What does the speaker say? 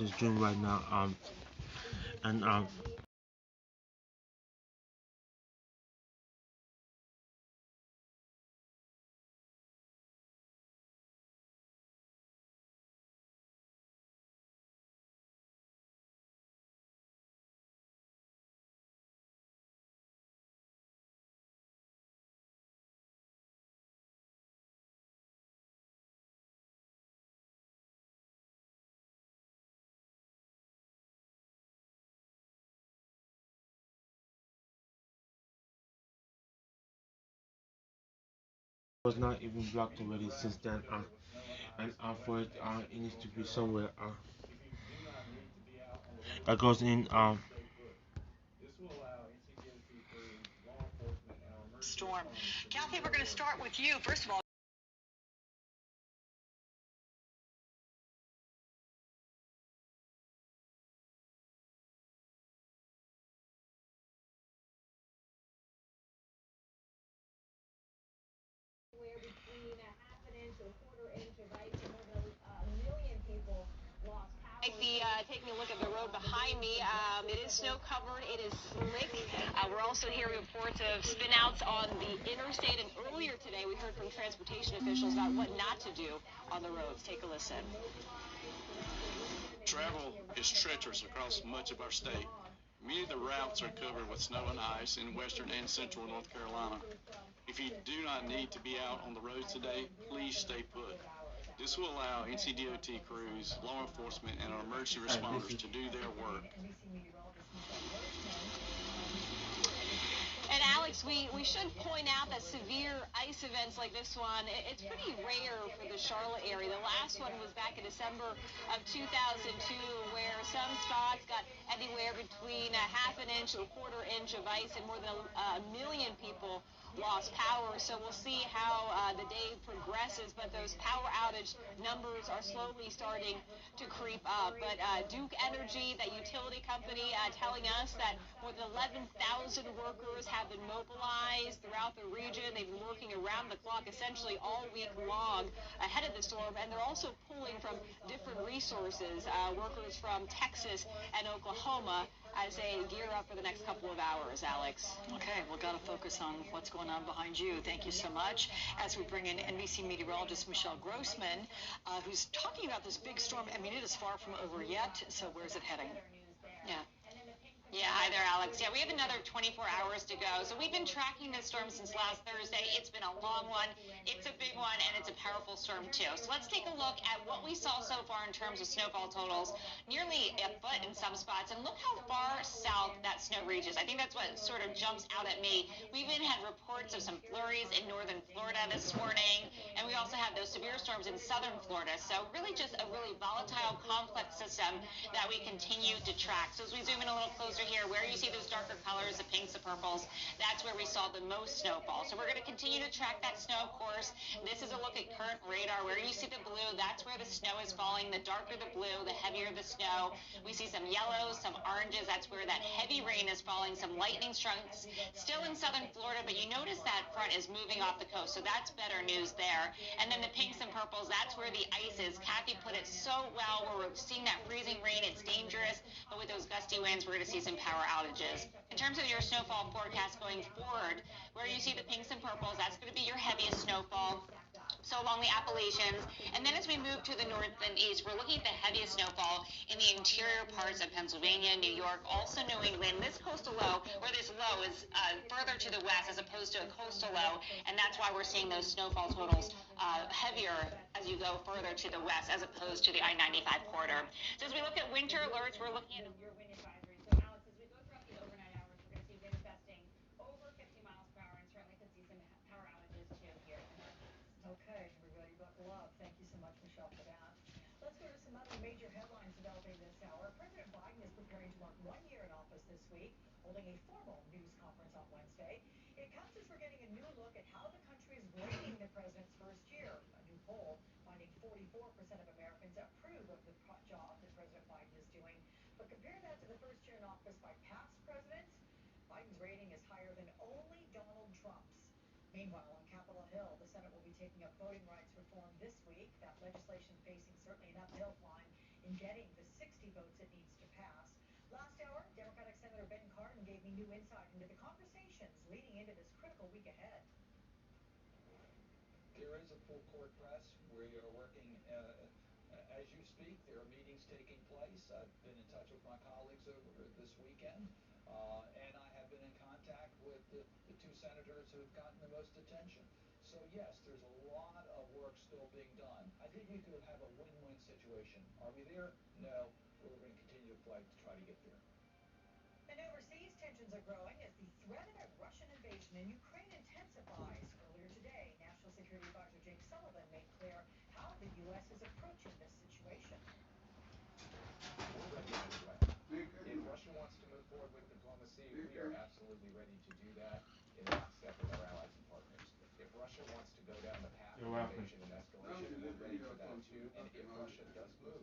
is doing right now. And was not even blocked already since then. And for it, it needs to be somewhere that goes in. Storm. Kathy, we're going to start with you. First of all, taking a look at the road behind me. It is snow covered. It is slick. We're also hearing reports of spinouts on the interstate. And earlier today, we heard from transportation officials about what not to do on the roads. Take a listen. Travel is treacherous across much of our state. Many of the routes are covered with snow and ice in western and central North Carolina. If you do not need to be out on the roads today, please stay put. This will allow NCDOT crews, law enforcement, and our emergency responders to do their work. And Alex, we should point out that severe ice events like this one, it's pretty rare for the Charlotte area. The last one was back in December of 2002, where some spots got anywhere between a half an inch to a quarter inch of ice, and more than a million people lost power. So we'll see how the day progresses, but those power outage numbers are slowly starting to creep up. But Duke Energy, that utility company, telling us that more than 11,000 workers have been mobilized throughout the region. They've been working around the clock essentially all week long ahead of the storm, and they're also pulling from different resources, workers from Texas and Oklahoma, as they gear up for the next couple of hours, Alex. Okay, we've got to focus on what's going on behind you. Thank you so much. As we bring in NBC meteorologist Michelle Grossman, who's talking about this big storm. I mean, it is far from over yet, so where's it heading? Yeah. Yeah, hi there, Alex. Yeah, we have another 24 hours to go. So we've been tracking this storm since last Thursday. It's been a long one. It's a big one, and it's a powerful storm, too. So let's take a look at what we saw so far in terms of snowfall totals. Nearly a foot in some spots. And look how far south that snow reaches. I think that's what sort of jumps out at me. We even had reports of some flurries in northern Florida this morning. And we also have those severe storms in southern Florida. So really just a really volatile, complex system that we continue to track. So as we zoom in a little closer here, where you see those darker colors, the pinks, the purples, that's where we saw the most snowfall. So we're going to continue to track that snow, of course. This is a look at current radar. Where you see the blue, that's where the snow is falling. The darker the blue, the heavier the snow. We see some yellows, some oranges. That's where that heavy rain is falling. Some lightning strikes still in southern Florida, but you notice that front is moving off the coast, so that's better news there. And then the pinks and purples, that's where the ice is. Kathy put it so well, where we're seeing that freezing rain. It's dangerous, but with those gusty winds, we're going to see some power outages. In terms of your snowfall forecast going forward, where you see the pinks and purples, that's going to be your heaviest snowfall. So along the Appalachians, and then as we move to the north and east, we're looking at the heaviest snowfall in the interior parts of Pennsylvania, New York, also New England. This coastal low, or this low, is further to the west as opposed to a coastal low, and that's why we're seeing those snowfall totals heavier as you go further to the west as opposed to the I-95 corridor. So as we look at winter alerts, we're looking at your wind advisory. So Alex, as we go throughout the overnight hours, we're going to see winds gusting over 50 miles per hour, and certainly could see some power outages too here. Okay, everybody buckle up. Thank you so much, Michelle, for that. Let's go to some other major headlines developing this hour. President Biden is preparing to mark 1 year in office this week, holding a formal news conference on Wednesday. It comes as we're getting a new look at how the country is grading the president's first year. A new poll finding 44% of Americans approve of the job that President Biden is doing. But compare that to the first year in office by past presidents. Biden's rating is higher than only Donald Trump's. Meanwhile, on Capitol Hill, the Senate will be taking up voting rights reform this week. That legislation facing certainly an uphill climb in getting the 60 votes bringing new insight into the conversations leading into this critical week ahead. There is a full court press. We are working as you speak. There are meetings taking place. I've been in touch with my colleagues over this weekend, and I have been in contact with the two senators who have gotten the most attention. So yes, there's a lot of work still being done. I think we could have a win-win situation. Are we there? No. We're going to continue to fight to try to get there. And overseas, tensions are growing as the threat of a Russian invasion in Ukraine intensifies. Earlier today, National Security Advisor Jake Sullivan made clear how the U.S. is approaching this situation. We're ready to move away. If Russia wants to move forward with diplomacy, we are absolutely ready to do that in lockstep with our allies and partners. If Russia wants to go down the path of invasion and escalation, we're ready for that too. And if Russia does move,